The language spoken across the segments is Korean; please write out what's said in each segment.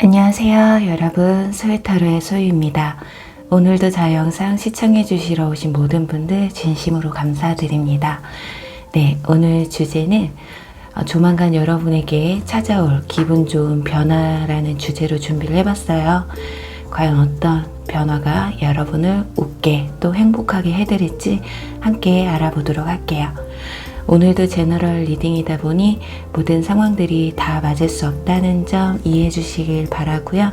안녕하세요 여러분, 소유타로의 소유입니다. 오늘도 저 영상 시청해 주시러 오신 모든 분들 진심으로 감사드립니다. 네, 오늘 주제는 조만간 여러분에게 찾아올 기분 좋은 변화라는 주제로 준비를 해봤어요. 과연 어떤 변화가 여러분을 웃게 또 행복하게 해드릴지 함께 알아보도록 할게요. 오늘도 제너럴 리딩이다 보니 모든 상황들이 다 맞을 수 없다는 점 이해해 주시길 바라고요.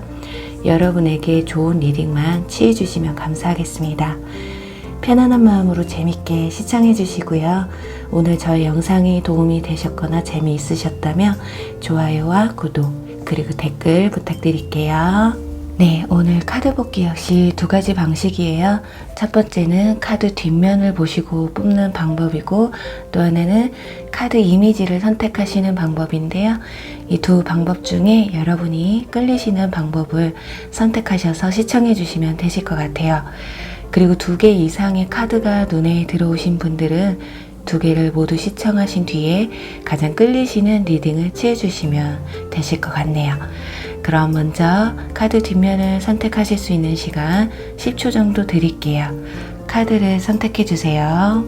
여러분에게 좋은 리딩만 취해 주시면 감사하겠습니다. 편안한 마음으로 재밌게 시청해 주시고요. 오늘 저의 영상이 도움이 되셨거나 재미있으셨다면 좋아요와 구독 그리고 댓글 부탁드릴게요. 네, 오늘 카드 뽑기 역시 두 가지 방식이에요. 첫 번째는 카드 뒷면을 보시고 뽑는 방법이고, 또 하나는 카드 이미지를 선택하시는 방법인데요. 이 두 방법 중에 여러분이 끌리시는 방법을 선택하셔서 시청해 주시면 되실 것 같아요. 그리고 두 개 이상의 카드가 눈에 들어오신 분들은 두 개를 모두 시청하신 뒤에 가장 끌리시는 리딩을 취해 주시면 되실 것 같네요. 그럼 먼저 카드 뒷면을 선택하실 수 있는 시간 10초 정도 드릴게요. 카드를 선택해 주세요.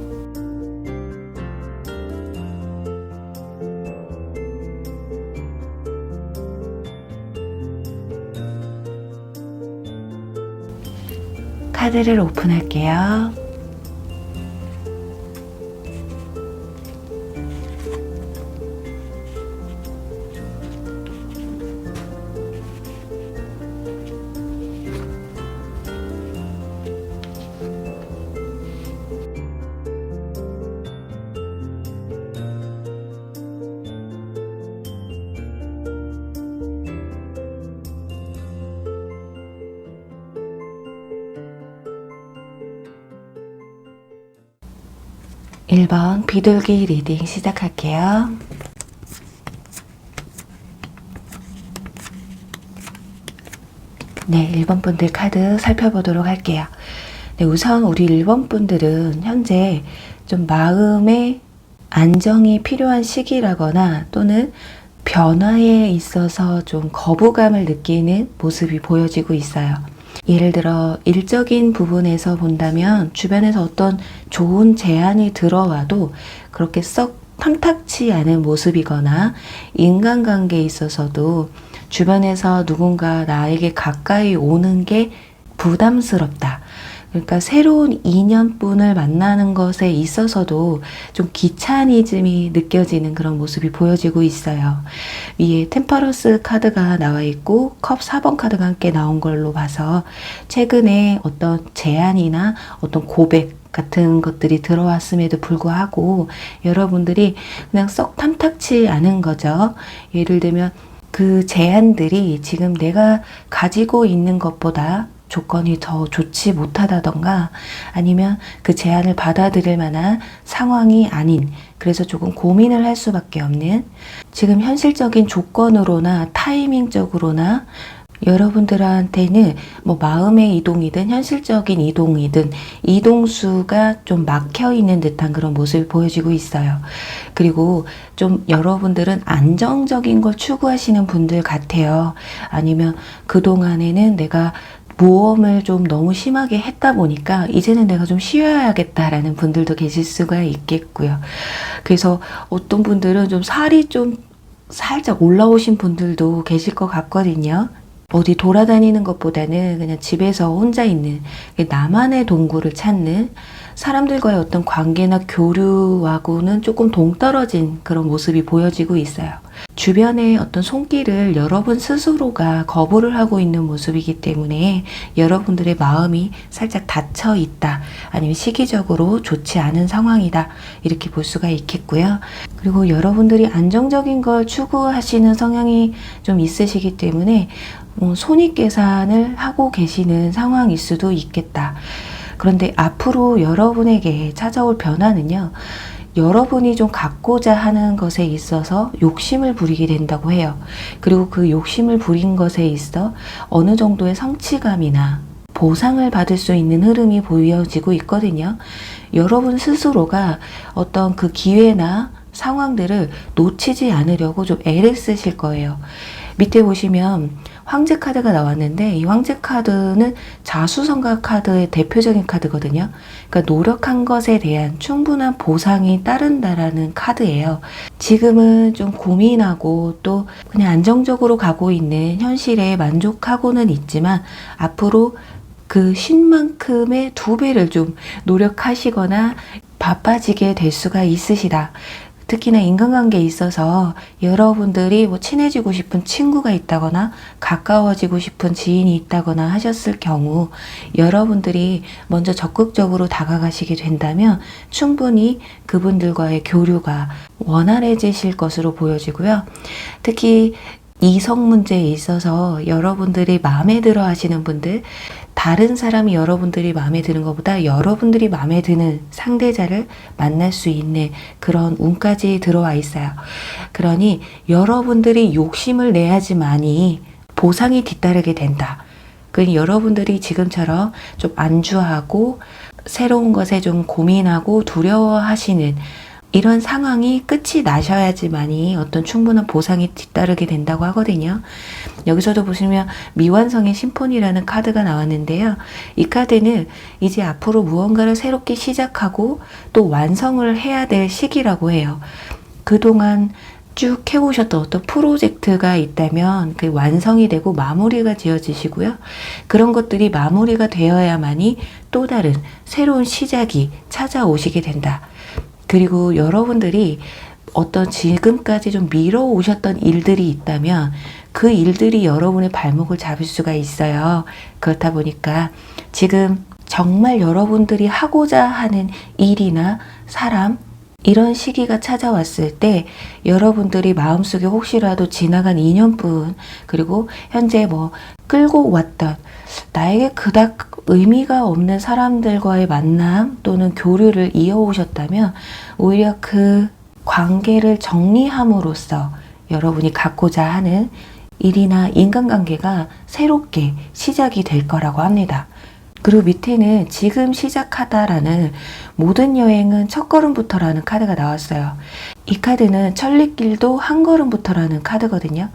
카드를 오픈할게요. 일 번 비둘기 리딩 시작할게요. 네, 1번 분들 카드 살펴보도록 할게요. 네, 우선 우리 1번 분들은 현재 좀 마음의 안정이 필요한 시기라거나 또는 변화에 있어서 좀 거부감을 느끼는 모습이 보여지고 있어요. 예를 들어 일적인 부분에서 본다면 주변에서 어떤 좋은 제안이 들어와도 그렇게 썩 탐탁치 않은 모습이거나, 인간관계에 있어서도 주변에서 누군가 나에게 가까이 오는 게 부담스럽다. 그러니까 새로운 인연분을 만나는 것에 있어서도 좀 귀차니즘이 느껴지는 그런 모습이 보여지고 있어요. 위에 템퍼런스 카드가 나와 있고 컵 4번 카드가 함께 나온 걸로 봐서 최근에 어떤 제안이나 어떤 고백 같은 것들이 들어왔음에도 불구하고 여러분들이 그냥 썩 탐탁치 않은 거죠. 예를 들면 그 제안들이 지금 내가 가지고 있는 것보다 조건이 더 좋지 못하다던가, 아니면 그 제안을 받아들일 만한 상황이 아닌, 그래서 조금 고민을 할 수밖에 없는, 지금 현실적인 조건으로나 타이밍적으로나 여러분들한테는 뭐 마음의 이동이든 현실적인 이동이든 이동수가 좀 막혀 있는 듯한 그런 모습이 보여지고 있어요. 그리고 좀 여러분들은 안정적인 걸 추구하시는 분들 같아요. 아니면 그동안에는 내가 모험을 좀 너무 심하게 했다 보니까 이제는 내가 좀 쉬어야겠다라는 분들도 계실 수가 있겠고요. 그래서 어떤 분들은 좀 살이 좀 살짝 올라오신 분들도 계실 것 같거든요. 어디 돌아다니는 것보다는 그냥 집에서 혼자 있는, 나만의 동굴을 찾는, 사람들과의 어떤 관계나 교류하고는 조금 동떨어진 그런 모습이 보여지고 있어요. 주변의 어떤 손길을 여러분 스스로가 거부를 하고 있는 모습이기 때문에 여러분들의 마음이 살짝 닫혀 있다, 아니면 시기적으로 좋지 않은 상황이다, 이렇게 볼 수가 있겠고요. 그리고 여러분들이 안정적인 걸 추구하시는 성향이 좀 있으시기 때문에 손익계산을 하고 계시는 상황일 수도 있겠다. 그런데 앞으로 여러분에게 찾아올 변화는요, 여러분이 좀 갖고자 하는 것에 있어서 욕심을 부리게 된다고 해요. 그리고 그 욕심을 부린 것에 있어 어느 정도의 성취감이나 보상을 받을 수 있는 흐름이 보여지고 있거든요. 여러분 스스로가 어떤 그 기회나 상황들을 놓치지 않으려고 좀 애를 쓰실 거예요. 밑에 보시면 황제 카드가 나왔는데 이 황제 카드는 자수성가 카드의 대표적인 카드거든요. 그러니까 노력한 것에 대한 충분한 보상이 따른다라는 카드예요. 지금은 좀 고민하고 또 그냥 안정적으로 가고 있는 현실에 만족하고는 있지만 앞으로 그 쉰만큼의 2배를 좀 노력하시거나 바빠지게 될 수가 있으시다. 특히나 인간관계에 있어서 여러분들이 뭐 친해지고 싶은 친구가 있다거나 가까워지고 싶은 지인이 있다거나 하셨을 경우 여러분들이 먼저 적극적으로 다가가시게 된다면 충분히 그분들과의 교류가 원활해지실 것으로 보여지고요. 특히 이성 문제에 있어서 여러분들이 마음에 들어 하시는 분들, 다른 사람이 여러분들이 마음에 드는 것보다 여러분들이 마음에 드는 상대자를 만날 수 있는 그런 운까지 들어와 있어요. 그러니 여러분들이 욕심을 내야지만이 보상이 뒤따르게 된다. 그러니 여러분들이 지금처럼 좀 안주하고 새로운 것에 좀 고민하고 두려워하시는 이런 상황이 끝이 나셔야지만이 어떤 충분한 보상이 뒤따르게 된다고 하거든요. 여기서도 보시면 미완성의 심포니라는 카드가 나왔는데요. 이 카드는 이제 앞으로 무언가를 새롭게 시작하고 또 완성을 해야 될 시기라고 해요. 그동안 쭉 해오셨던 어떤 프로젝트가 있다면 그 완성이 되고 마무리가 지어지시고요. 그런 것들이 마무리가 되어야만이 또 다른 새로운 시작이 찾아오시게 된다. 그리고 여러분들이 어떤 지금까지 좀 미뤄오셨던 일들이 있다면 그 일들이 여러분의 발목을 잡을 수가 있어요. 그렇다 보니까 지금 정말 여러분들이 하고자 하는 일이나 사람, 이런 시기가 찾아왔을 때 여러분들이 마음속에 혹시라도 지나간 인연분, 그리고 현재 뭐 끌고 왔던 나에게 그닥 의미가 없는 사람들과의 만남 또는 교류를 이어오셨다면 오히려 그 관계를 정리함으로써 여러분이 갖고자 하는 일이나 인간관계가 새롭게 시작이 될 거라고 합니다. 그리고 밑에는 지금 시작하다라는 모든 여행은 첫걸음부터라는 카드가 나왔어요. 이 카드는 천리길도 한 걸음부터라는 카드거든요.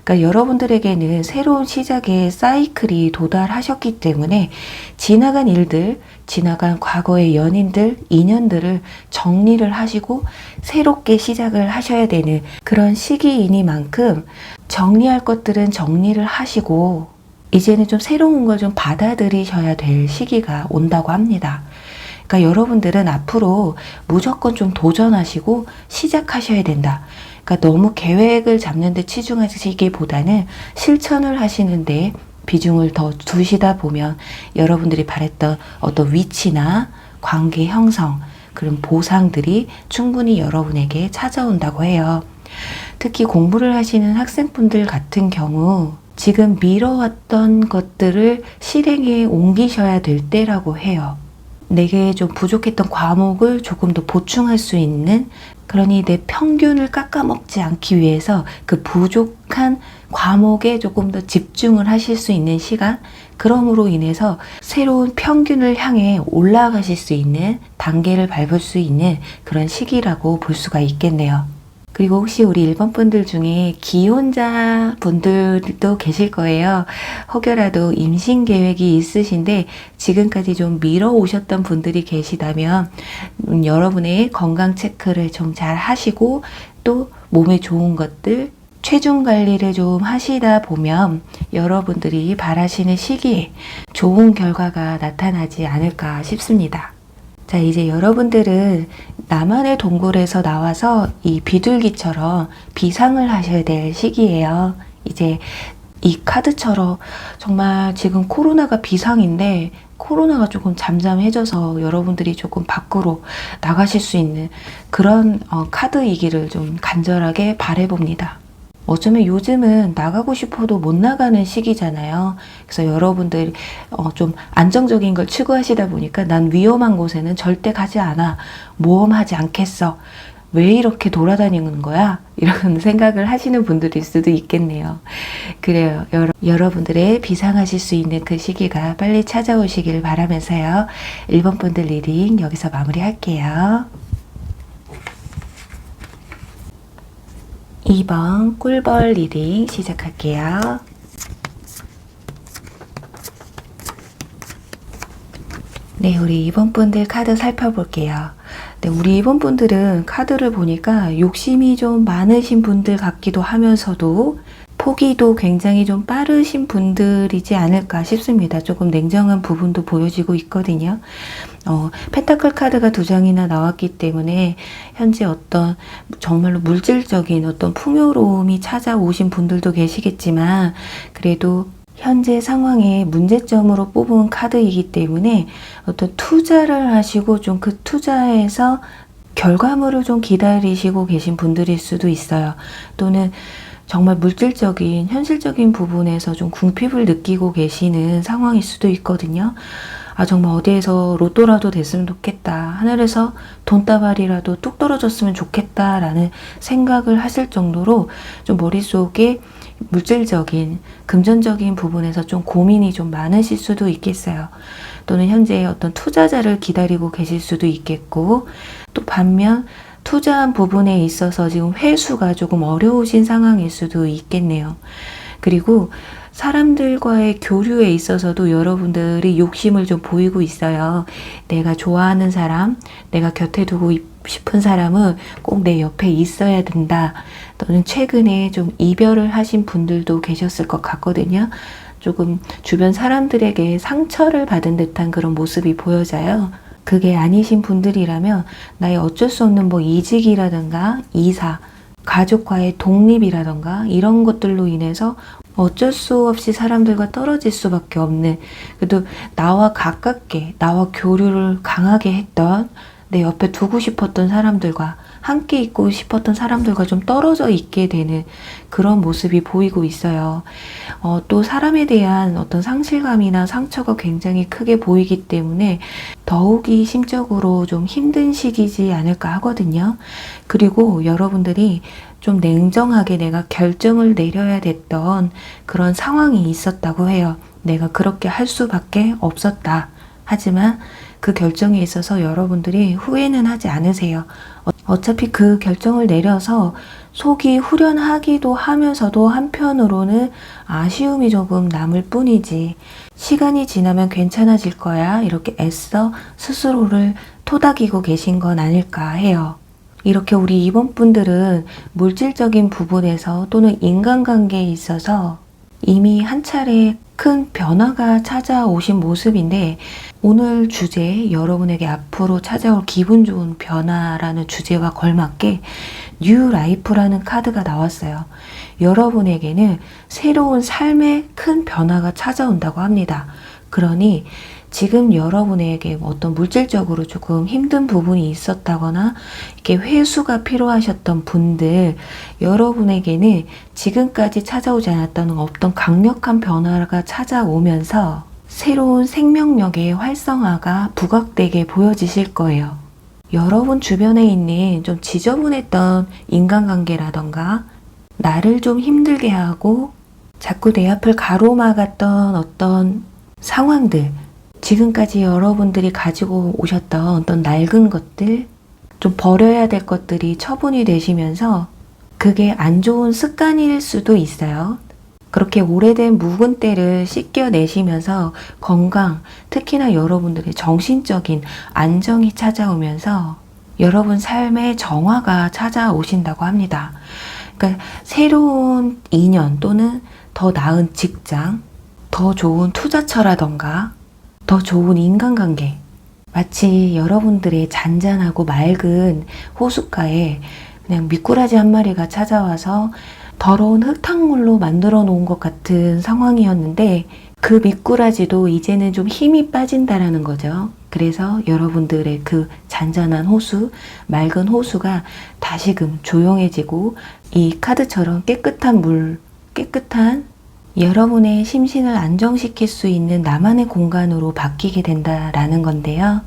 그러니까 여러분들에게는 새로운 시작의 사이클이 도달하셨기 때문에 지나간 일들, 지나간 과거의 연인들, 인연들을 정리를 하시고 새롭게 시작을 하셔야 되는 그런 시기이니만큼 정리할 것들은 정리를 하시고 이제는 좀 새로운 걸 좀 받아들이셔야 될 시기가 온다고 합니다. 그러니까 여러분들은 앞으로 무조건 좀 도전하시고 시작하셔야 된다. 그러니까 너무 계획을 잡는 데 치중하시기보다는 실천을 하시는데 비중을 더 두시다 보면 여러분들이 바랬던 어떤 위치나 관계 형성, 그런 보상들이 충분히 여러분에게 찾아온다고 해요. 특히 공부를 하시는 학생분들 같은 경우 지금 미뤄왔던 것들을 실행에 옮기셔야 될 때라고 해요. 내게 좀 부족했던 과목을 조금 더 보충할 수 있는, 그러니 내 평균을 깎아먹지 않기 위해서 그 부족한 과목에 조금 더 집중을 하실 수 있는 시간, 그럼으로 인해서 새로운 평균을 향해 올라가실 수 있는 단계를 밟을 수 있는 그런 시기라고 볼 수가 있겠네요. 그리고 혹시 우리 1번 분들 중에 기혼자 분들도 계실 거예요. 혹여라도 임신 계획이 있으신데 지금까지 좀 미뤄 오셨던 분들이 계시다면 여러분의 건강 체크를 좀 잘 하시고 또 몸에 좋은 것들, 체중 관리를 좀 하시다 보면 여러분들이 바라시는 시기에 좋은 결과가 나타나지 않을까 싶습니다. 자, 이제 여러분들은 나만의 동굴에서 나와서 이 비둘기처럼 비상을 하셔야 될 시기예요. 이제 이 카드처럼 정말 지금 코로나가 비상인데 코로나가 조금 잠잠해져서 여러분들이 조금 밖으로 나가실 수 있는 그런 카드이기를 좀 간절하게 바라봅니다. 어쩌면 요즘은 나가고 싶어도 못 나가는 시기잖아요. 그래서 여러분들 좀 안정적인 걸 추구하시다 보니까 난 위험한 곳에는 절대 가지 않아. 모험하지 않겠어. 왜 이렇게 돌아다니는 거야? 이런 생각을 하시는 분들일 수도 있겠네요. 그래요. 여러분들의 비상하실 수 있는 그 시기가 빨리 찾아오시길 바라면서요. 1번 분들 리딩 여기서 마무리할게요. 2번 꿀벌 리딩 시작할게요. 네, 우리 2번 분들 카드 살펴볼게요. 네, 우리 2번 분들은 카드를 보니까 욕심이 좀 많으신 분들 같기도 하면서도 포기도 굉장히 좀 빠르신 분들이지 않을까 싶습니다. 조금 냉정한 부분도 보여지고 있거든요. 펜타클 카드가 2장이나 나왔기 때문에 현재 어떤 정말로 물질적인 어떤 풍요로움이 찾아오신 분들도 계시겠지만 그래도 현재 상황의 문제점으로 뽑은 카드이기 때문에 어떤 투자를 하시고 좀 그 투자에서 결과물을 좀 기다리시고 계신 분들일 수도 있어요. 또는 정말 물질적인, 현실적인 부분에서 좀 궁핍을 느끼고 계시는 상황일 수도 있거든요. 아, 정말 어디에서 로또라도 됐으면 좋겠다. 하늘에서 돈다발이라도 뚝 떨어졌으면 좋겠다라는 생각을 하실 정도로 좀 머릿속에 물질적인, 금전적인 부분에서 좀 고민이 좀 많으실 수도 있겠어요. 또는 현재 어떤 투자자를 기다리고 계실 수도 있겠고, 또 반면 투자한 부분에 있어서 지금 회수가 조금 어려우신 상황일 수도 있겠네요. 그리고 사람들과의 교류에 있어서도 여러분들이 욕심을 좀 보이고 있어요. 내가 좋아하는 사람, 내가 곁에 두고 싶은 사람은 꼭 내 옆에 있어야 된다. 또는 최근에 좀 이별을 하신 분들도 계셨을 것 같거든요. 조금 주변 사람들에게 상처를 받은 듯한 그런 모습이 보여져요. 그게 아니신 분들이라면 나의 어쩔 수 없는 뭐 이직이라든가 이사, 가족과의 독립이라든가 이런 것들로 인해서 어쩔 수 없이 사람들과 떨어질 수밖에 없는, 그래도 나와 가깝게 나와 교류를 강하게 했던 내 옆에 두고 싶었던 사람들과 함께 있고 싶었던 사람들과 좀 떨어져 있게 되는 그런 모습이 보이고 있어요. 또 사람에 대한 어떤 상실감이나 상처가 굉장히 크게 보이기 때문에 더욱이 심적으로 좀 힘든 시기지 않을까 하거든요. 그리고 여러분들이 좀 냉정하게 내가 결정을 내려야 됐던 그런 상황이 있었다고 해요. 내가 그렇게 할 수밖에 없었다. 하지만 그 결정에 있어서 여러분들이 후회는 하지 않으세요. 어차피 그 결정을 내려서 속이 후련하기도 하면서도 한편으로는 아쉬움이 조금 남을 뿐이지, 시간이 지나면 괜찮아질 거야, 이렇게 애써 스스로를 토닥이고 계신 건 아닐까 해요. 이렇게 우리 2번 분들은 물질적인 부분에서 또는 인간관계에 있어서 이미 한 차례 큰 변화가 찾아오신 모습인데, 오늘 주제, 여러분에게 앞으로 찾아올 기분 좋은 변화라는 주제와 걸맞게 뉴 라이프라는 카드가 나왔어요. 여러분에게는 새로운 삶의 큰 변화가 찾아온다고 합니다. 그러니 지금 여러분에게 어떤 물질적으로 조금 힘든 부분이 있었다거나 이렇게 회수가 필요하셨던 분들, 여러분에게는 지금까지 찾아오지 않았던 어떤 강력한 변화가 찾아오면서 새로운 생명력의 활성화가 부각되게 보여지실 거예요. 여러분 주변에 있는 좀 지저분했던 인간관계라던가 나를 좀 힘들게 하고 자꾸 내 앞을 가로막았던 어떤 상황들, 지금까지 여러분들이 가지고 오셨던 어떤 낡은 것들, 좀 버려야 될 것들이 처분이 되시면서 그게 안 좋은 습관일 수도 있어요. 그렇게 오래된 묵은 때를 씻겨내시면서 건강, 특히나 여러분들의 정신적인 안정이 찾아오면서 여러분 삶의 정화가 찾아오신다고 합니다. 그러니까 새로운 인연 또는 더 나은 직장, 더 좋은 투자처라던가 더 좋은 인간관계, 마치 여러분들의 잔잔하고 맑은 호숫가에 그냥 미꾸라지 한 마리가 찾아와서 더러운 흙탕물로 만들어 놓은 것 같은 상황이었는데, 그 미꾸라지도 이제는 좀 힘이 빠진다라는 거죠. 그래서 여러분들의 그 잔잔한 호수, 맑은 호수가 다시금 조용해지고 이 카드처럼 깨끗한 물, 깨끗한 여러분의 심신을 안정시킬 수 있는 나만의 공간으로 바뀌게 된다라는 건데요.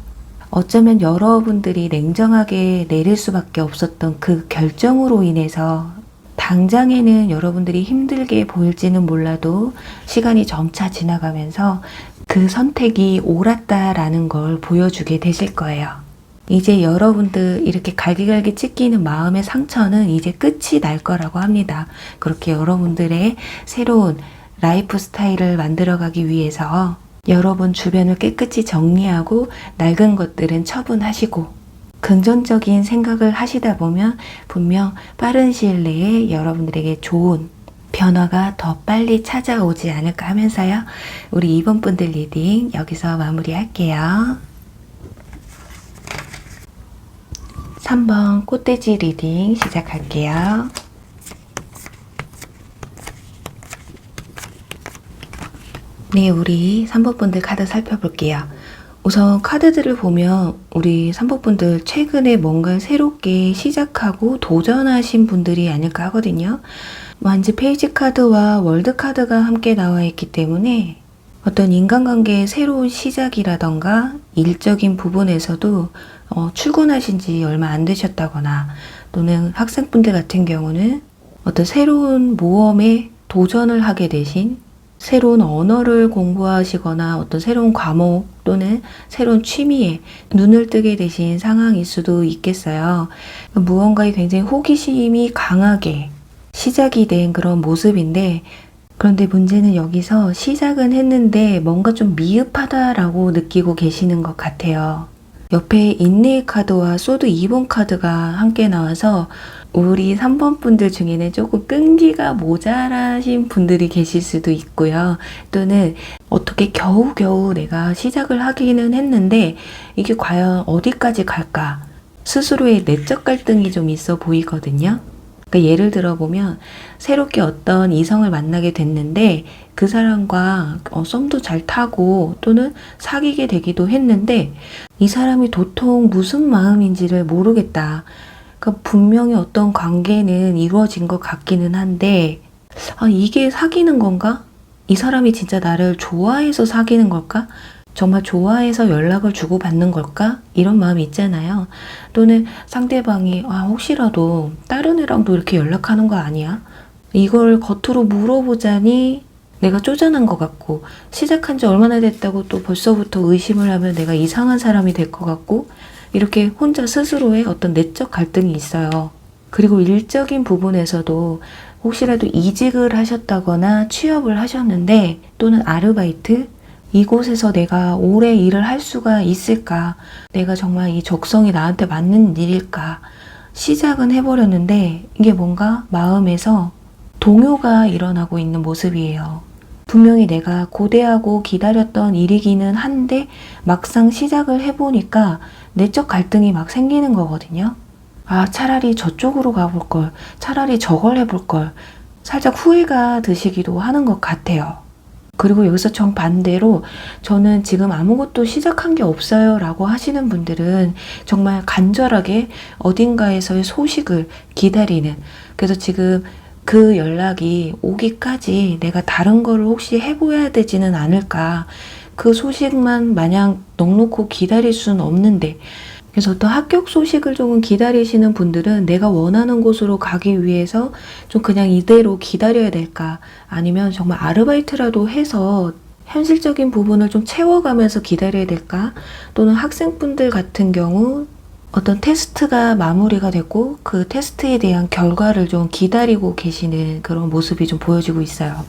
어쩌면 여러분들이 냉정하게 내릴 수밖에 없었던 그 결정으로 인해서 당장에는 여러분들이 힘들게 보일지는 몰라도 시간이 점차 지나가면서 그 선택이 옳았다라는 걸 보여주게 되실 거예요. 이제 여러분들 이렇게 갈기갈기 찢기는 마음의 상처는 이제 끝이 날 거라고 합니다. 그렇게 여러분들의 새로운 라이프 스타일을 만들어가기 위해서 여러분 주변을 깨끗이 정리하고 낡은 것들은 처분하시고 긍정적인 생각을 하시다 보면 분명 빠른 시일 내에 여러분들에게 좋은 변화가 더 빨리 찾아오지 않을까 하면서요. 우리 2번 분들 리딩 여기서 마무리할게요. 3번 꽃돼지 리딩 시작할게요. 네, 우리 3번 분들 카드 살펴볼게요. 우선 카드들을 보면 우리 3번 분들 최근에 뭔가 새롭게 시작하고 도전하신 분들이 아닐까 하거든요. 완지 페이지 카드와 월드 카드가 함께 나와 있기 때문에 어떤 인간관계의 새로운 시작이라던가 일적인 부분에서도 출근하신 지 얼마 안 되셨다거나 또는 학생분들 같은 경우는 어떤 새로운 모험에 도전을 하게 되신 새로운 언어를 공부하시거나 어떤 새로운 과목 또는 새로운 취미에 눈을 뜨게 되신 상황일 수도 있겠어요. 무언가에 굉장히 호기심이 강하게 시작이 된 그런 모습인데 그런데 문제는 여기서 시작은 했는데 뭔가 좀 미흡하다라고 느끼고 계시는 것 같아요. 옆에 인내의 카드와 소드 2번 카드가 함께 나와서 우리 3번 분들 중에는 조금 끈기가 모자라신 분들이 계실 수도 있고요. 또는 어떻게 겨우겨우 내가 시작을 하기는 했는데 이게 과연 어디까지 갈까? 스스로의 내적 갈등이 좀 있어 보이거든요. 그러니까 예를 들어보면 새롭게 어떤 이성을 만나게 됐는데 그 사람과 썸도 잘 타고 또는 사귀게 되기도 했는데 이 사람이 도통 무슨 마음인지를 모르겠다. 그러니까 분명히 어떤 관계는 이루어진 것 같기는 한데 이게 사귀는 건가? 이 사람이 진짜 나를 좋아해서 사귀는 걸까? 정말 좋아해서 연락을 주고받는 걸까? 이런 마음이 있잖아요. 또는 상대방이 혹시라도 다른 애랑도 이렇게 연락하는 거 아니야? 이걸 겉으로 물어보자니 내가 쪼잔한 것 같고 시작한 지 얼마나 됐다고 또 벌써부터 의심을 하면 내가 이상한 사람이 될 것 같고 이렇게 혼자 스스로의 어떤 내적 갈등이 있어요. 그리고 일적인 부분에서도 혹시라도 이직을 하셨다거나 취업을 하셨는데 또는 아르바이트 이곳에서 내가 오래 일을 할 수가 있을까? 내가 정말 이 적성이 나한테 맞는 일일까? 시작은 해버렸는데 이게 뭔가 마음에서 동요가 일어나고 있는 모습이에요. 분명히 내가 고대하고 기다렸던 일이기는 한데 막상 시작을 해보니까 내적 갈등이 막 생기는 거거든요. 차라리 저쪽으로 가볼 걸, 차라리 저걸 해볼 걸, 살짝 후회가 드시기도 하는 것 같아요. 그리고 여기서 정반대로 저는 지금 아무것도 시작한 게 없어요 라고 하시는 분들은 정말 간절하게 어딘가에서의 소식을 기다리는, 그래서 지금 그 연락이 오기까지 내가 다른 거를 혹시 해봐야 되지는 않을까, 그 소식만 마냥 넉넉히 기다릴 수는 없는데, 그래서 또 합격 소식을 조금 기다리시는 분들은 내가 원하는 곳으로 가기 위해서 좀 그냥 이대로 기다려야 될까, 아니면 정말 아르바이트라도 해서 현실적인 부분을 좀 채워가면서 기다려야 될까, 또는 학생분들 같은 경우 어떤 테스트가 마무리가 됐고 그 테스트에 대한 결과를 좀 기다리고 계시는 그런 모습이 좀 보여지고 있어요.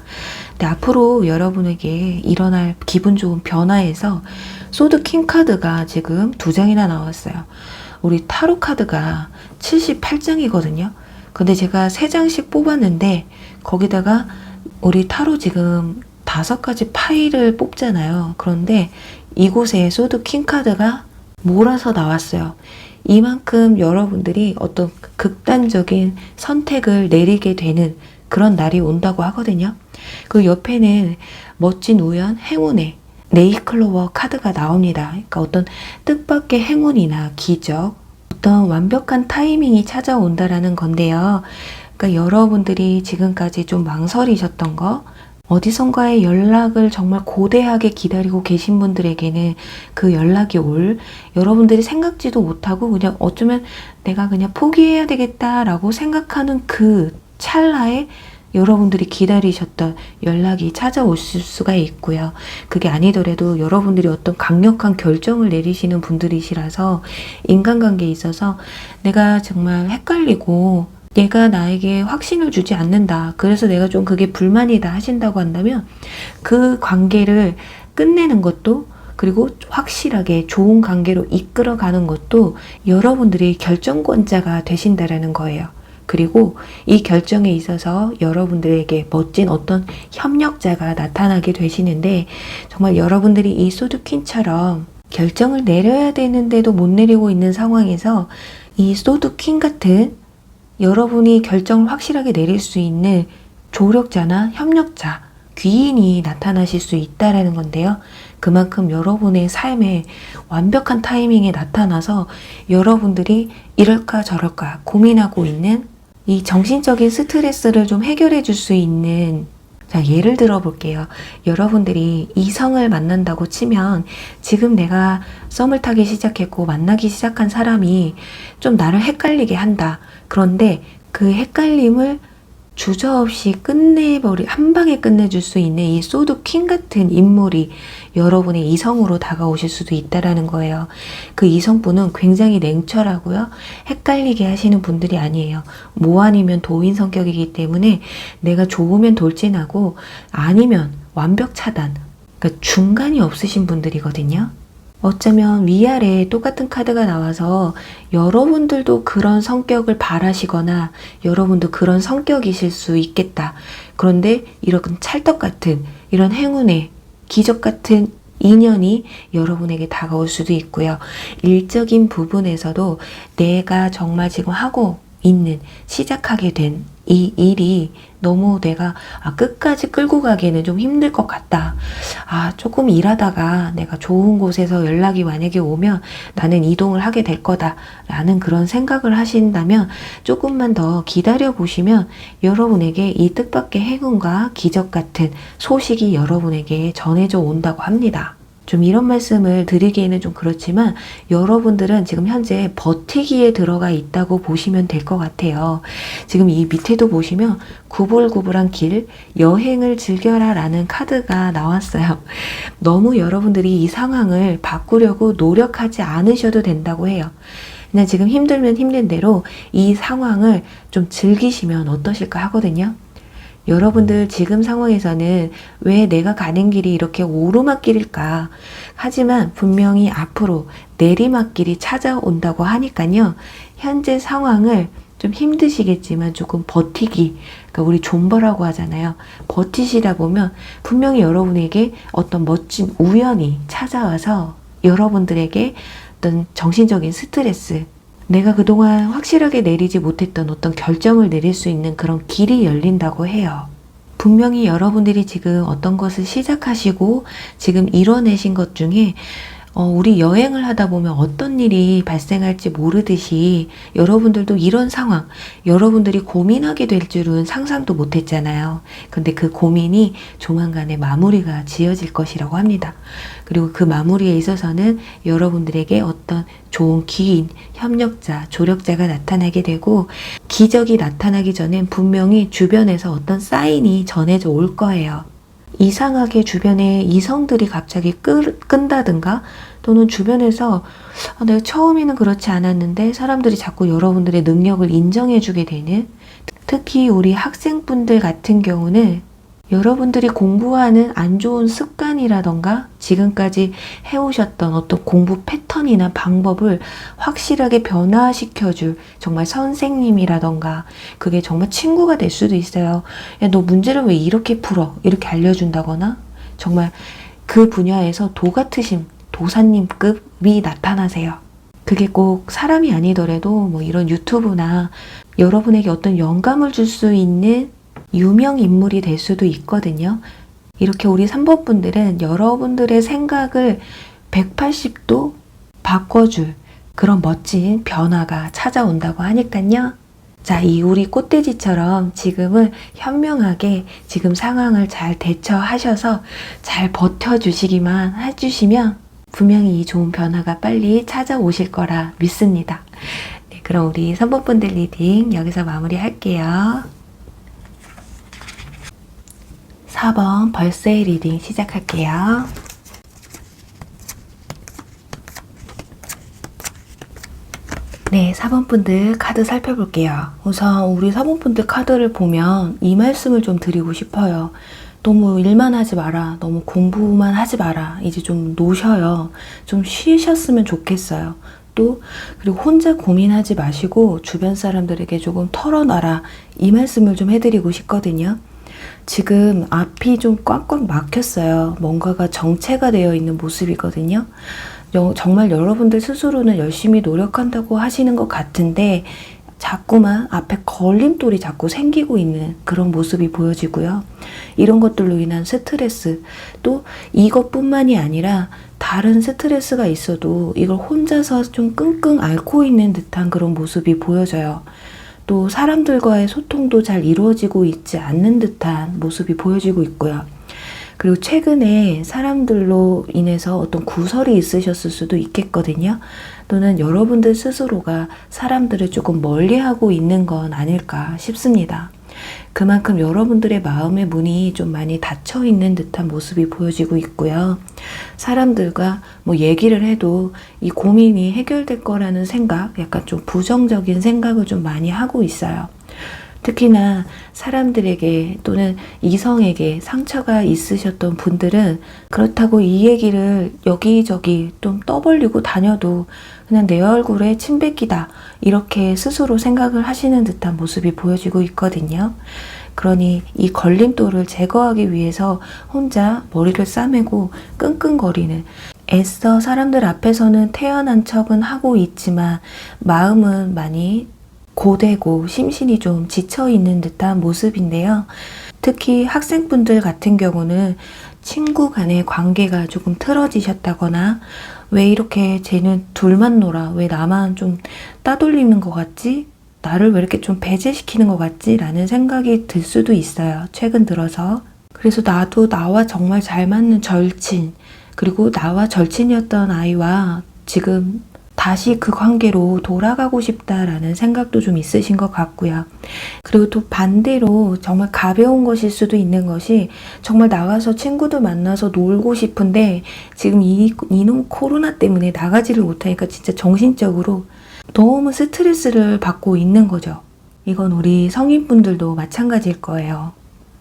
근데 앞으로 여러분에게 일어날 기분 좋은 변화에서 소드 킹 카드가 지금 2장이나 나왔어요. 우리 타로 카드가 78장이거든요. 근데 제가 3장씩 뽑았는데 거기다가 우리 타로 지금 5가지 파일을 뽑잖아요. 그런데 이곳에 소드 킹 카드가 몰아서 나왔어요. 이만큼 여러분들이 어떤 극단적인 선택을 내리게 되는 그런 날이 온다고 하거든요. 그 옆에는 멋진 우연, 행운의 네이클로버 카드가 나옵니다. 그러니까 어떤 뜻밖의 행운이나 기적, 어떤 완벽한 타이밍이 찾아온다라는 건데요. 그러니까 여러분들이 지금까지 좀 망설이셨던 거, 어디선가의 연락을 정말 고대하게 기다리고 계신 분들에게는 그 연락이 올, 여러분들이 생각지도 못하고 그냥 어쩌면 내가 그냥 포기해야 되겠다라고 생각하는 그 찰나에 여러분들이 기다리셨던 연락이 찾아올 수가 있고요. 그게 아니더라도 여러분들이 어떤 강력한 결정을 내리시는 분들이시라서 인간관계에 있어서 내가 정말 헷갈리고 얘가 나에게 확신을 주지 않는다, 그래서 내가 좀 그게 불만이다 하신다고 한다면 그 관계를 끝내는 것도, 그리고 확실하게 좋은 관계로 이끌어가는 것도 여러분들이 결정권자가 되신다라는 거예요. 그리고 이 결정에 있어서 여러분들에게 멋진 어떤 협력자가 나타나게 되시는데, 정말 여러분들이 이 소드퀸처럼 결정을 내려야 되는데도 못 내리고 있는 상황에서 이 소드퀸 같은 여러분이 결정을 확실하게 내릴 수 있는 조력자나 협력자, 귀인이 나타나실 수 있다라는 건데요. 그만큼 여러분의 삶에 완벽한 타이밍에 나타나서 여러분들이 이럴까 저럴까 고민하고 있는 이 정신적인 스트레스를 좀 해결해 줄 수 있는, 자, 예를 들어 볼게요. 여러분들이 이성을 만난다고 치면 지금 내가 썸을 타기 시작했고 만나기 시작한 사람이 좀 나를 헷갈리게 한다. 그런데 그 헷갈림을 주저없이 한 방에 끝내줄 수 있는 이 소드퀸 같은 인물이 여러분의 이성으로 다가오실 수도 있다라는 거예요. 그 이성분은 굉장히 냉철하고요. 헷갈리게 하시는 분들이 아니에요. 모 아니면 도인 성격이기 때문에 내가 좋으면 돌진하고 아니면 완벽 차단, 그러니까 중간이 없으신 분들이거든요. 어쩌면 위아래 똑같은 카드가 나와서 여러분들도 그런 성격을 바라시거나 여러분도 그런 성격이실 수 있겠다. 그런데 이런 찰떡 같은 이런 행운의 기적 같은 인연이 여러분에게 다가올 수도 있고요. 일적인 부분에서도 내가 정말 지금 하고 있는, 시작하게 된 이 일이 너무 내가 끝까지 끌고 가기에는 좀 힘들 것 같다. 조금 일하다가 내가 좋은 곳에서 연락이 만약에 오면 나는 이동을 하게 될 거다 라는 그런 생각을 하신다면 조금만 더 기다려 보시면 여러분에게 이 뜻밖의 행운과 기적 같은 소식이 여러분에게 전해져 온다고 합니다. 좀 이런 말씀을 드리기에는 좀 그렇지만 여러분들은 지금 현재 버티기에 들어가 있다고 보시면 될 것 같아요. 지금 이 밑에도 보시면 구불구불한 길, 여행을 즐겨라 라는 카드가 나왔어요. 너무 여러분들이 이 상황을 바꾸려고 노력하지 않으셔도 된다고 해요. 그냥 지금 힘들면 힘든 대로 이 상황을 좀 즐기시면 어떠실까 하거든요. 여러분들 지금 상황에서는 왜 내가 가는 길이 이렇게 오르막길일까? 하지만 분명히 앞으로 내리막길이 찾아온다고 하니까요. 현재 상황을 좀 힘드시겠지만 조금 버티기, 그러니까 우리 존버라고 하잖아요. 버티시다 보면 분명히 여러분에게 어떤 멋진 우연이 찾아와서 여러분들에게 어떤 정신적인 스트레스, 내가 그동안 확실하게 내리지 못했던 어떤 결정을 내릴 수 있는 그런 길이 열린다고 해요. 분명히 여러분들이 지금 어떤 것을 시작하시고 지금 이뤄내신 것 중에 우리 여행을 하다 보면 어떤 일이 발생할지 모르듯이 여러분들도 이런 상황, 여러분들이 고민하게 될 줄은 상상도 못했잖아요. 근데 그 고민이 조만간에 마무리가 지어질 것이라고 합니다. 그리고 그 마무리에 있어서는 여러분들에게 어떤 좋은 기인, 협력자, 조력자가 나타나게 되고 기적이 나타나기 전엔 분명히 주변에서 어떤 사인이 전해져 올 거예요. 이상하게 주변에 이성들이 갑자기 끈다든가 또는 주변에서 내가 처음에는 그렇지 않았는데 사람들이 자꾸 여러분들의 능력을 인정해주게 되는, 특히 우리 학생분들 같은 경우는 여러분들이 공부하는 안 좋은 습관이라던가 지금까지 해오셨던 어떤 공부 패턴이나 방법을 확실하게 변화시켜줄 정말 선생님이라던가, 그게 정말 친구가 될 수도 있어요. 야, 너 문제를 왜 이렇게 풀어? 이렇게 알려준다거나, 정말 그 분야에서 도 같으신 도사님급이 나타나세요. 그게 꼭 사람이 아니더라도 뭐 이런 유튜브나 여러분에게 어떤 영감을 줄 수 있는 유명 인물이 될 수도 있거든요. 이렇게 우리 3번 분들은 여러분들의 생각을 180도 바꿔줄 그런 멋진 변화가 찾아온다고 하니까요. 자, 이 우리 꽃돼지처럼 지금은 현명하게 지금 상황을 잘 대처하셔서 잘 버텨주시기만 해주시면 분명히 이 좋은 변화가 빨리 찾아오실 거라 믿습니다. 네, 그럼 우리 3번 분들 리딩 여기서 마무리할게요. 4번 벌새의 리딩 시작할게요. 네, 4번 분들 카드 살펴볼게요. 우선 우리 4번 분들 카드를 보면 이 말씀을 좀 드리고 싶어요. 너무 일만 하지 마라. 너무 공부만 하지 마라. 이제 좀 노셔요. 좀 쉬셨으면 좋겠어요. 또 그리고 혼자 고민하지 마시고 주변 사람들에게 조금 털어놔라. 이 말씀을 좀 해드리고 싶거든요. 지금 앞이 좀 꽉꽉 막혔어요. 뭔가가 정체가 되어 있는 모습이거든요. 정말 여러분들 스스로는 열심히 노력한다고 하시는 것 같은데 자꾸만 앞에 걸림돌이 자꾸 생기고 있는 그런 모습이 보여지고요. 이런 것들로 인한 스트레스, 또 이것뿐만이 아니라 다른 스트레스가 있어도 이걸 혼자서 좀 끙끙 앓고 있는 듯한 그런 모습이 보여져요. 또 사람들과의 소통도 잘 이루어지고 있지 않는 듯한 모습이 보여지고 있고요. 그리고 최근에 사람들로 인해서 어떤 구설이 있으셨을 수도 있겠거든요. 또는 여러분들 스스로가 사람들을 조금 멀리하고 있는 건 아닐까 싶습니다. 그만큼 여러분들의 마음의 문이 좀 많이 닫혀 있는 듯한 모습이 보여지고 있고요. 사람들과 뭐 얘기를 해도 이 고민이 해결될 거라는 생각, 약간 좀 부정적인 생각을 좀 많이 하고 있어요. 특히나 사람들에게 또는 이성에게 상처가 있으셨던 분들은 그렇다고 이 얘기를 여기저기 좀 떠벌리고 다녀도 그냥 내 얼굴에 침 뱉기다 이렇게 스스로 생각을 하시는 듯한 모습이 보여지고 있거든요. 그러니 이 걸림돌을 제거하기 위해서 혼자 머리를 싸매고 끙끙거리는, 애써 사람들 앞에서는 태어난 척은 하고 있지만 마음은 많이 고되고 심신이 좀 지쳐있는 듯한 모습인데요. 특히 학생분들 같은 경우는 친구 간의 관계가 조금 틀어지셨다거나 왜 이렇게 쟤는 둘만 놀아? 왜 나만 좀 따돌리는 것 같지? 나를 왜 이렇게 좀 배제시키는 것 같지? 라는 생각이 들 수도 있어요. 최근 들어서. 그래서 나도 나와 정말 잘 맞는 절친, 그리고 나와 절친이었던 아이와 지금 다시 그 관계로 돌아가고 싶다라는 생각도 좀 있으신 것 같고요. 그리고 또 반대로 정말 가벼운 것일 수도 있는 것이 정말 나가서 친구들 만나서 놀고 싶은데 지금 이놈 코로나 때문에 나가지를 못하니까 진짜 정신적으로 너무 스트레스를 받고 있는 거죠. 이건 우리 성인분들도 마찬가지일 거예요.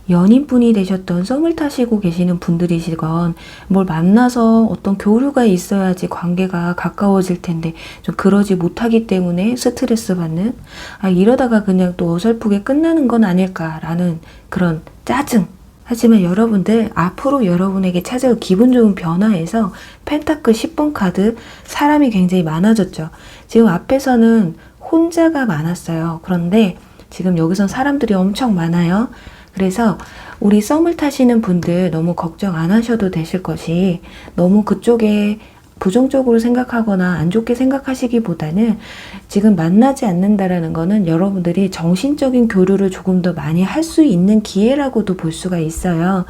연인분이 되셨던 썸을 타시고 계시는 분들이시건 뭘 만나서 어떤 교류가 있어야지 관계가 가까워질 텐데 좀 그러지 못하기 때문에 스트레스 받는, 이러다가 그냥 또 어설프게 끝나는 건 아닐까라는 그런 짜증. 하지만 여러분들 앞으로 여러분에게 찾아올 기분 좋은 변화에서 펜타클 10번 카드, 사람이 굉장히 많아졌죠. 지금 앞에서는 혼자가 많았어요. 그런데 지금 여기선 사람들이 엄청 많아요. 그래서 우리 썸을 타시는 분들 너무 걱정 안 하셔도 되실 것이, 너무 그쪽에 부정적으로 생각하거나 안 좋게 생각하시기보다는 지금 만나지 않는다라는 거는 여러분들이 정신적인 교류를 조금 더 많이 할 수 있는 기회라고도 볼 수가 있어요.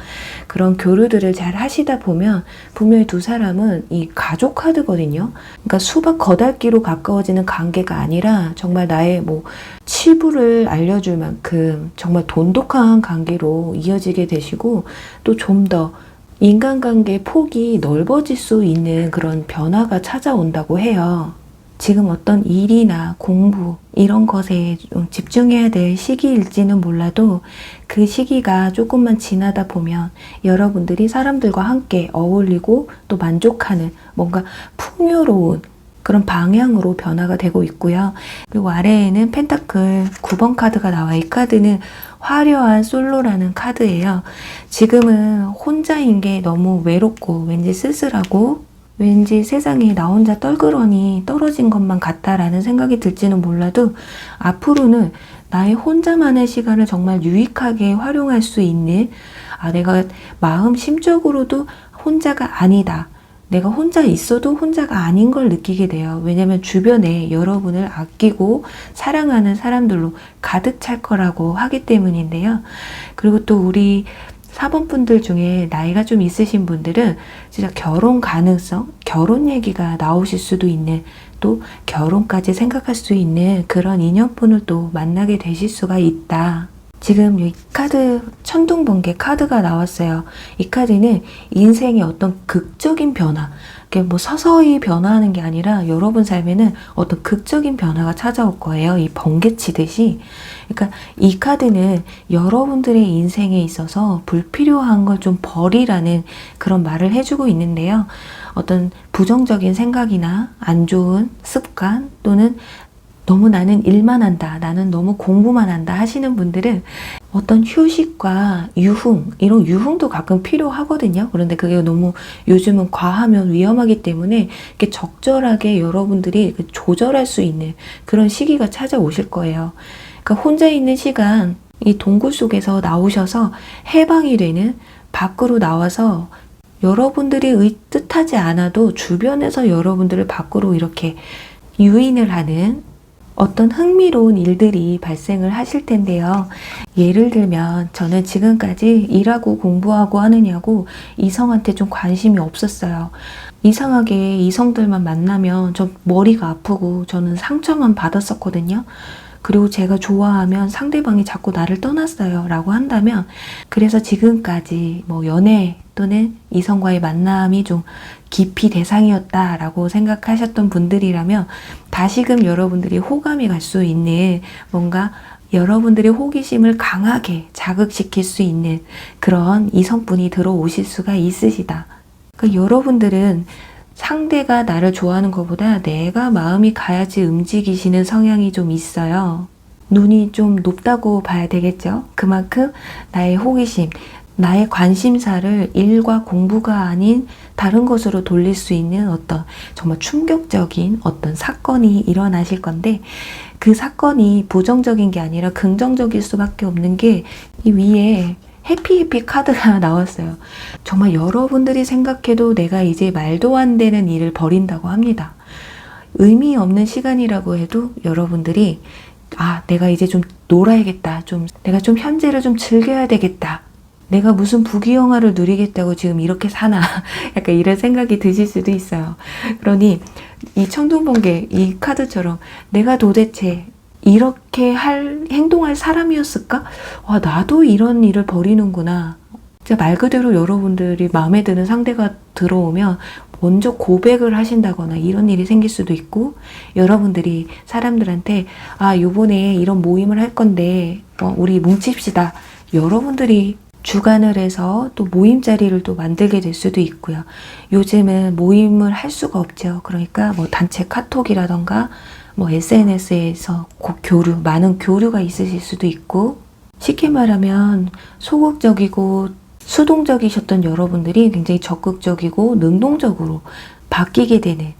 그런 교류들을 잘 하시다 보면 분명히 두 사람은 이 가족 카드거든요. 그러니까 수박 거달기로 가까워지는 관계가 아니라 정말 나의 뭐 치부를 알려줄 만큼 정말 돈독한 관계로 이어지게 되시고, 또 좀 더 인간관계 폭이 넓어질 수 있는 그런 변화가 찾아온다고 해요. 지금 어떤 일이나 공부 이런 것에 좀 집중해야 될 시기일지는 몰라도 그 시기가 조금만 지나다 보면 여러분들이 사람들과 함께 어울리고 또 만족하는 뭔가 풍요로운 그런 방향으로 변화가 되고 있고요. 그리고 아래에는 펜타클 9번 카드가 나와, 이 카드는 화려한 솔로라는 카드예요. 지금은 혼자인 게 너무 외롭고 왠지 쓸쓸하고 왠지 세상에 나 혼자 떨그러니 떨어진 것만 같다라는 생각이 들지는 몰라도 앞으로는 나의 혼자만의 시간을 정말 유익하게 활용할 수 있는, 내가 마음 심적으로도 혼자가 아니다, 내가 혼자 있어도 혼자가 아닌 걸 느끼게 돼요. 왜냐면 주변에 여러분을 아끼고 사랑하는 사람들로 가득 찰 거라고 하기 때문인데요. 그리고 또 우리 4번 분들 중에 나이가 좀 있으신 분들은 진짜 결혼 가능성, 결혼 얘기가 나오실 수도 있는, 또 결혼까지 생각할 수 있는 그런 인연분을 또 만나게 되실 수가 있다. 지금 이 카드, 천둥번개 카드가 나왔어요. 이 카드는 인생의 어떤 극적인 변화, 뭐 서서히 변화하는 게 아니라 여러분 삶에는 어떤 극적인 변화가 찾아올 거예요. 이 번개 치듯이. 그러니까 이 카드는 여러분들의 인생에 있어서 불필요한 걸 좀 버리라는 그런 말을 해주고 있는데요. 어떤 부정적인 생각이나 안 좋은 습관 또는 너무 나는 일만 한다, 나는 너무 공부만 한다 하시는 분들은 어떤 휴식과 유흥, 이런 유흥도 가끔 필요하거든요. 그런데 그게 너무 요즘은 과하면 위험하기 때문에 이렇게 적절하게 여러분들이 조절할 수 있는 그런 시기가 찾아오실 거예요. 그러니까 혼자 있는 시간, 이 동굴 속에서 나오셔서 해방이 되는, 밖으로 나와서 여러분들이 뜻하지 않아도 주변에서 여러분들을 밖으로 이렇게 유인을 하는 어떤 흥미로운 일들이 발생을 하실 텐데요. 예를 들면 저는 지금까지 일하고 공부하고 하느냐고 이성한테 좀 관심이 없었어요. 이상하게 이성들만 만나면 좀 머리가 아프고 저는 상처만 받았었거든요. 그리고 제가 좋아하면 상대방이 자꾸 나를 떠났어요 라고 한다면, 그래서 지금까지 뭐 연애 또는 이성과의 만남이 좀 깊이 대상이었다라고 생각하셨던 분들이라면 다시금 여러분들이 호감이 갈 수 있는, 뭔가 여러분들의 호기심을 강하게 자극시킬 수 있는 그런 이성분이 들어오실 수가 있으시다. 그러니까 여러분들은 상대가 나를 좋아하는 것보다 내가 마음이 가야지 움직이시는 성향이 좀 있어요. 눈이 좀 높다고 봐야 되겠죠. 그만큼 나의 호기심, 나의 관심사를 일과 공부가 아닌 다른 것으로 돌릴 수 있는 어떤 정말 충격적인 어떤 사건이 일어나실 건데, 그 사건이 부정적인 게 아니라 긍정적일 수밖에 없는 게 이 위에 해피 카드가 나왔어요. 정말 여러분들이 생각해도 내가 이제 말도 안 되는 일을 벌인다고 합니다. 의미 없는 시간이라고 해도 여러분들이 내가 이제 좀 놀아야겠다. 내가 좀 현재를 좀 즐겨야 되겠다. 내가 무슨 부귀영화를 누리겠다고 지금 이렇게 사나. 약간 이런 생각이 드실 수도 있어요. 그러니 이 천둥번개, 이 카드처럼 내가 도대체 이렇게 행동할 사람이었을까? 나도 이런 일을 벌이는구나. 진짜 말 그대로 여러분들이 마음에 드는 상대가 들어오면 먼저 고백을 하신다거나 이런 일이 생길 수도 있고, 여러분들이 사람들한테 요번에 이런 모임을 할 건데 우리 뭉칩시다. 여러분들이 주관을 해서 또 모임 자리를 또 만들게 될 수도 있고요. 요즘은 모임을 할 수가 없죠. 그러니까 뭐 단체 카톡이라던가 뭐 SNS에서 많은 교류가 있으실 수도 있고, 쉽게 말하면 소극적이고 수동적이셨던 여러분들이 굉장히 적극적이고 능동적으로 바뀌게 되는,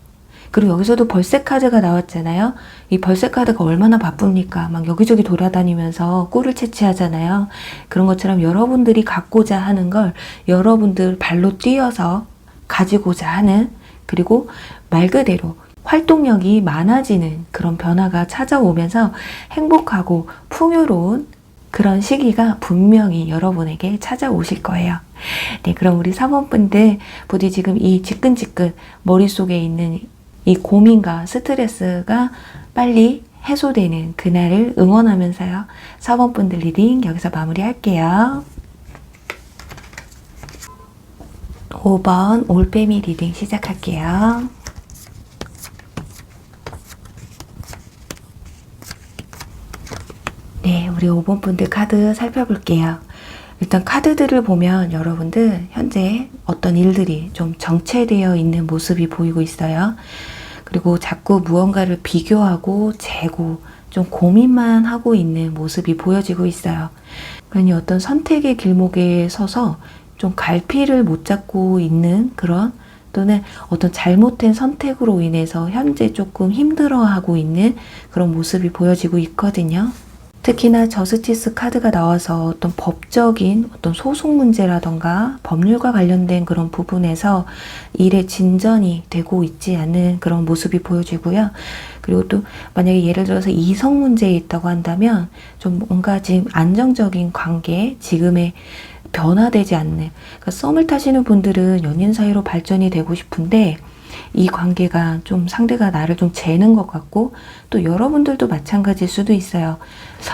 그리고 여기서도 벌새 카드가 나왔잖아요. 이 벌새 카드가 얼마나 바쁩니까? 막 여기저기 돌아다니면서 꿀을 채취하잖아요. 그런 것처럼 여러분들이 갖고자 하는 걸 여러분들 발로 뛰어서 가지고자 하는, 그리고 말 그대로 활동력이 많아지는 그런 변화가 찾아오면서 행복하고 풍요로운 그런 시기가 분명히 여러분에게 찾아오실 거예요. 네, 그럼 우리 사번분들 부디 지금 이 지끈지끈 머릿속에 있는 이 고민과 스트레스가 빨리 해소되는 그날을 응원하면서요. 4번분들 리딩 여기서 마무리할게요. 5번 올빼미 리딩 시작할게요. 네, 우리 5번 분들 카드 살펴볼게요. 일단 카드들을 보면 여러분들 현재 어떤 일들이 좀 정체되어 있는 모습이 보이고 있어요. 그리고 자꾸 무언가를 비교하고 재고 좀 고민만 하고 있는 모습이 보여지고 있어요. 그러니 어떤 선택의 길목에 서서 좀 갈피를 못 잡고 있는 그런, 또는 어떤 잘못된 선택으로 인해서 현재 조금 힘들어하고 있는 그런 모습이 보여지고 있거든요. 특히나 저스티스 카드가 나와서 어떤 법적인 어떤 소송 문제라던가 법률과 관련된 그런 부분에서 일의 진전이 되고 있지 않은 그런 모습이 보여지고요. 그리고 또 만약에 예를 들어서 이성 문제에 있다고 한다면 좀 뭔가 지금 안정적인 관계, 지금의 변화되지 않는, 그러니까 썸을 타시는 분들은 연인 사이로 발전이 되고 싶은데 이 관계가 좀 상대가 나를 좀 재는 것 같고, 또 여러분들도 마찬가지일 수도 있어요.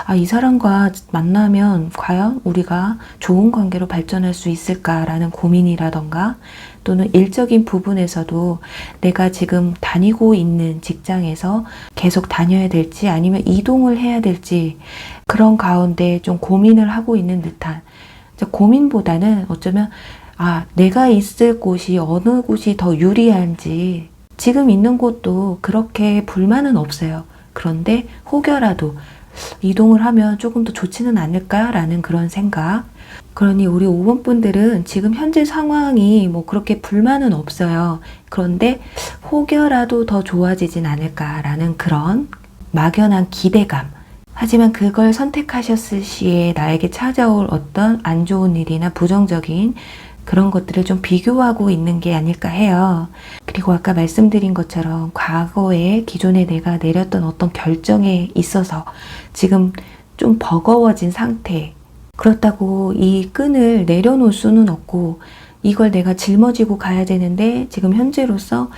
아, 이 사람과 만나면 과연 우리가 좋은 관계로 발전할 수 있을까라는 고민이라던가, 또는 일적인 부분에서도 내가 지금 다니고 있는 직장에서 계속 다녀야 될지 아니면 이동을 해야 될지, 그런 가운데 좀 고민을 하고 있는 듯한, 고민보다는 어쩌면 내가 있을 곳이 어느 곳이 더 유리한지, 지금 있는 곳도 그렇게 불만은 없어요. 그런데 혹여라도 이동을 하면 조금 더 좋지는 않을까라는 그런 생각. 그러니 우리 5번 분들은 지금 현재 상황이 뭐 그렇게 불만은 없어요. 그런데 혹여라도 더 좋아지진 않을까라는 그런 막연한 기대감. 하지만 그걸 선택하셨을 시에 나에게 찾아올 어떤 안 좋은 일이나 부정적인 그런 것들을 좀 비교하고 있는 게 아닐까 해요. 그리고 아까 말씀드린 것처럼 과거에 기존에 내가 내렸던 어떤 결정에 있어서 지금 좀 버거워진 상태. 그렇다고 이 끈을 내려놓을 수는 없고, 이걸 내가 짊어지고 가야 되는데 지금 현재로서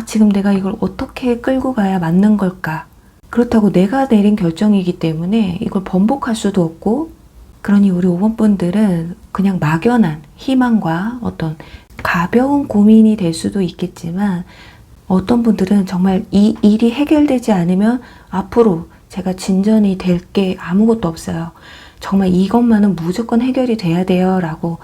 지금 내가 이걸 어떻게 끌고 가야 맞는 걸까? 그렇다고 내가 내린 결정이기 때문에 이걸 번복할 수도 없고, 그러니 우리 5번 분들은 그냥 막연한 희망과 어떤 가벼운 고민이 될 수도 있겠지만, 어떤 분들은 정말 이 일이 해결되지 않으면 앞으로 제가 진전이 될 게 아무것도 없어요. 정말 이것만은 무조건 해결이 돼야 돼요 라고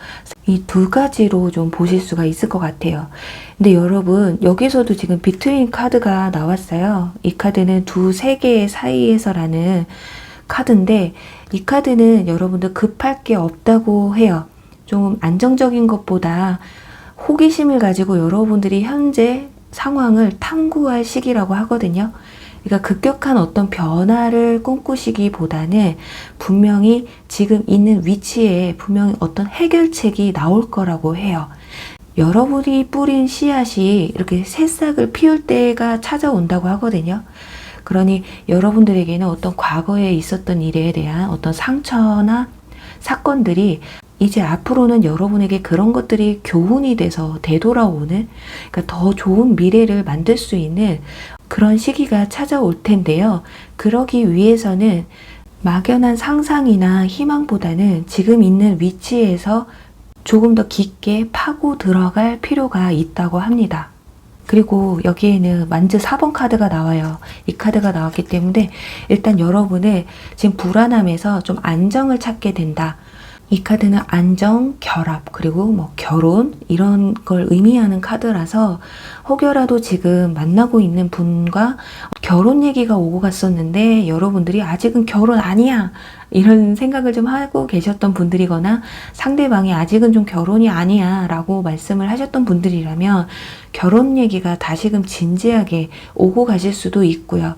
이 두 가지로 좀 보실 수가 있을 것 같아요. 근데 여러분, 여기서도 지금 비트윈 카드가 나왔어요. 이 카드는 두 세계 사이에서라는 카드인데, 이 카드는 여러분들 급할 게 없다고 해요. 좀 안정적인 것보다 호기심을 가지고 여러분들이 현재 상황을 탐구할 시기라고 하거든요. 그러니까 급격한 어떤 변화를 꿈꾸시기보다는 분명히 지금 있는 위치에 분명히 어떤 해결책이 나올 거라고 해요. 여러분이 뿌린 씨앗이 이렇게 새싹을 피울 때가 찾아온다고 하거든요. 그러니 여러분들에게는 어떤 과거에 있었던 일에 대한 어떤 상처나 사건들이 이제 앞으로는 여러분에게 그런 것들이 교훈이 돼서 되돌아오는, 그러니까 더 좋은 미래를 만들 수 있는 그런 시기가 찾아올 텐데요. 그러기 위해서는 막연한 상상이나 희망보다는 지금 있는 위치에서 조금 더 깊게 파고 들어갈 필요가 있다고 합니다. 그리고 여기에는 만즈 4번 카드가 나와요. 이 카드가 나왔기 때문에 일단 여러분은 지금 불안함에서 좀 안정을 찾게 된다. 이 카드는 안정, 결합, 그리고 뭐 결혼 이런 걸 의미하는 카드라서, 혹여라도 지금 만나고 있는 분과 결혼 얘기가 오고 갔었는데 여러분들이 아직은 결혼 아니야 이런 생각을 좀 하고 계셨던 분들이거나, 상대방이 아직은 좀 결혼이 아니야 라고 말씀을 하셨던 분들이라면 결혼 얘기가 다시금 진지하게 오고 가실 수도 있고요.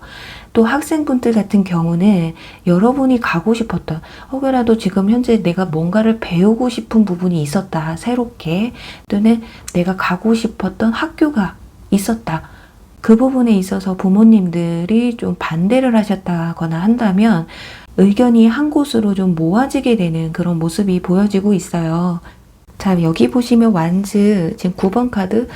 또 학생분들 같은 경우는 여러분이 가고 싶었던, 혹여라도 지금 현재 내가 뭔가를 배우고 싶은 부분이 있었다, 새롭게, 또는 내가 가고 싶었던 학교가 있었다, 그 부분에 있어서 부모님들이 좀 반대를 하셨다거나 한다면 의견이 한 곳으로 좀 모아지게 되는 그런 모습이 보여지고 있어요. 자, 여기 보시면 완즈 지금 9번 카드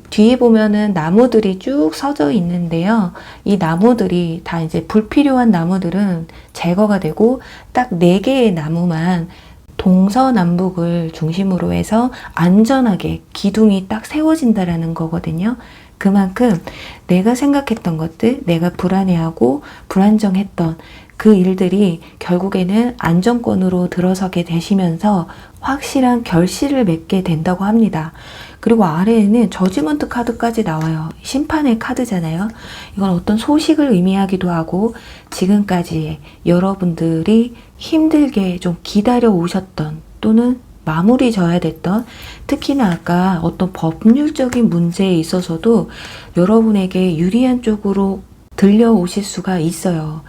뒤에 보면은 나무들이 쭉 서져 있는데요. 이 나무들이 다 이제 불필요한 나무들은 제거가 되고 딱 4개의 나무만 동서남북을 중심으로 해서 안전하게 기둥이 딱 세워진다라는 거거든요. 그만큼 내가 생각했던 것들, 내가 불안해하고 불안정했던 그 일들이 결국에는 안정권으로 들어서게 되시면서 확실한 결실을 맺게 된다고 합니다. 그리고 아래에는 저지먼트 카드까지 나와요. 심판의 카드잖아요. 이건 어떤 소식을 의미하기도 하고, 지금까지 여러분들이 힘들게 좀 기다려 오셨던, 또는 마무리 져야 됐던, 특히나 아까 어떤 법률적인 문제에 있어서도 여러분에게 유리한 쪽으로 들려오실 수가 있어요.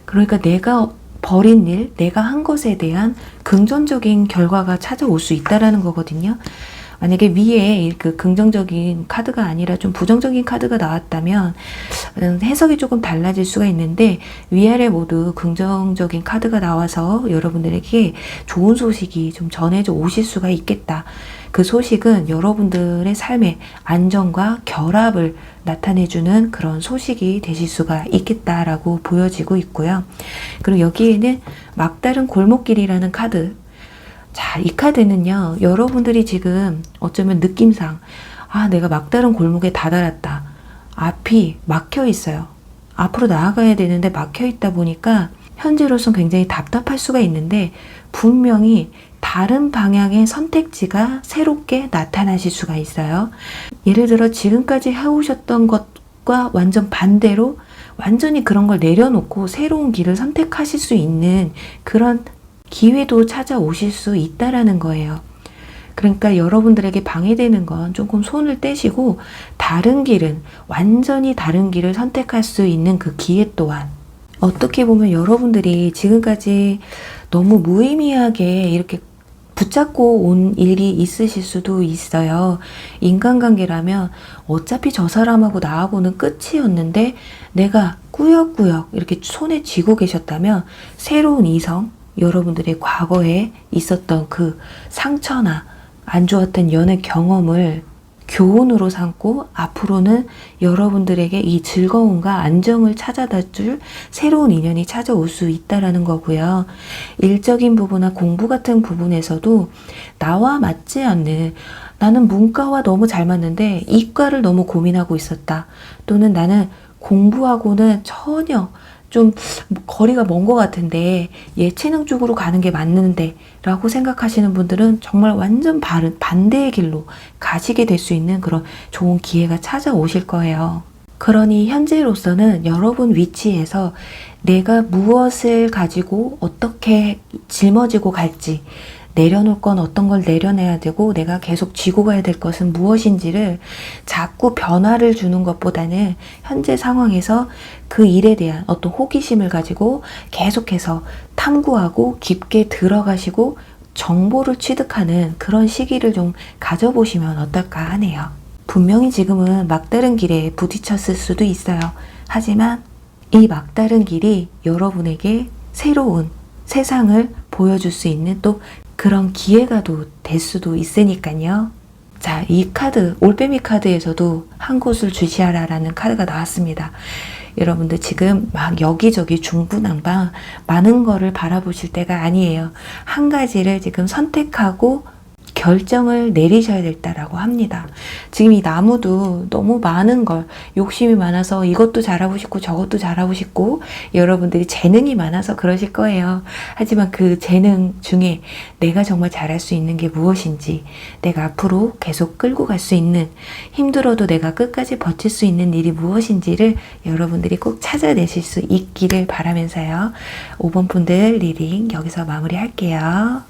그러니까 내가 벌인 일, 내가 한 것에 대한 긍정적인 결과가 찾아올 수 있다라는 거거든요. 만약에 위에 그 긍정적인 카드가 아니라 좀 부정적인 카드가 나왔다면 해석이 조금 달라질 수가 있는데, 위아래 모두 긍정적인 카드가 나와서 여러분들에게 좋은 소식이 좀 전해져 오실 수가 있겠다. 그 소식은 여러분들의 삶의 안정과 결합을 나타내주는 그런 소식이 되실 수가 있겠다라고 보여지고 있고요. 그리고 여기에는 막다른 골목길이라는 카드. 자, 이 카드는요, 여러분들이 지금 어쩌면 느낌상, 내가 막다른 골목에 다다랐다. 앞이 막혀 있어요. 앞으로 나아가야 되는데 막혀 있다 보니까 현재로선 굉장히 답답할 수가 있는데, 분명히 다른 방향의 선택지가 새롭게 나타나실 수가 있어요. 예를 들어 지금까지 해오셨던 것과 완전 반대로 완전히 그런 걸 내려놓고 새로운 길을 선택하실 수 있는 그런 기회도 찾아오실 수 있다라는 거예요. 그러니까 여러분들에게 방해되는 건 조금 손을 떼시고 다른 길은, 완전히 다른 길을 선택할 수 있는 그 기회 또한, 어떻게 보면 여러분들이 지금까지 너무 무의미하게 이렇게 붙잡고 온 일이 있으실 수도 있어요. 인간관계라면 어차피 저 사람하고 나하고는 끝이었는데 내가 꾸역꾸역 이렇게 손에 쥐고 계셨다면, 새로운 이성, 여러분들의 과거에 있었던 그 상처나 안 좋았던 연애 경험을 교훈으로 삼고 앞으로는 여러분들에게 이 즐거움과 안정을 찾아다 줄 새로운 인연이 찾아올 수 있다라는 거고요. 일적인 부분이나 공부 같은 부분에서도 나와 맞지 않는, 나는 문과와 너무 잘 맞는데 이과를 너무 고민하고 있었다. 또는 나는 공부하고는 전혀 좀 거리가 먼 것 같은데 예체능 쪽으로 가는 게 맞는데 라고 생각하시는 분들은 정말 완전 반대의 길로 가시게 될 수 있는 그런 좋은 기회가 찾아오실 거예요. 그러니 현재로서는 여러분 위치에서 내가 무엇을 가지고 어떻게 짊어지고 갈지, 내려놓을 건 어떤 걸 내려내야 되고 내가 계속 쥐고 가야 될 것은 무엇인지를 자꾸 변화를 주는 것보다는 현재 상황에서 그 일에 대한 어떤 호기심을 가지고 계속해서 탐구하고 깊게 들어가시고 정보를 취득하는 그런 시기를 좀 가져보시면 어떨까 하네요. 분명히 지금은 막다른 길에 부딪혔을 수도 있어요. 하지만 이 막다른 길이 여러분에게 새로운 세상을 보여줄 수 있는 또 그런 기회가 될 수도 있으니까요. 자, 이 카드, 올빼미 카드에서도 한 곳을 주시하라 라는 카드가 나왔습니다. 여러분들 지금 막 여기저기 중구난방 많은 거를 바라보실 때가 아니에요. 한 가지를 지금 선택하고 결정을 내리셔야 됐다라고 합니다. 지금 이 나무도 너무 많은 걸, 욕심이 많아서 이것도 잘하고 싶고 저것도 잘하고 싶고, 여러분들이 재능이 많아서 그러실 거예요. 하지만 그 재능 중에 내가 정말 잘할 수 있는 게 무엇인지, 내가 앞으로 계속 끌고 갈 수 있는, 힘들어도 내가 끝까지 버틸 수 있는 일이 무엇인지를 여러분들이 꼭 찾아내실 수 있기를 바라면서요. 5번 분들 리딩 여기서 마무리할게요.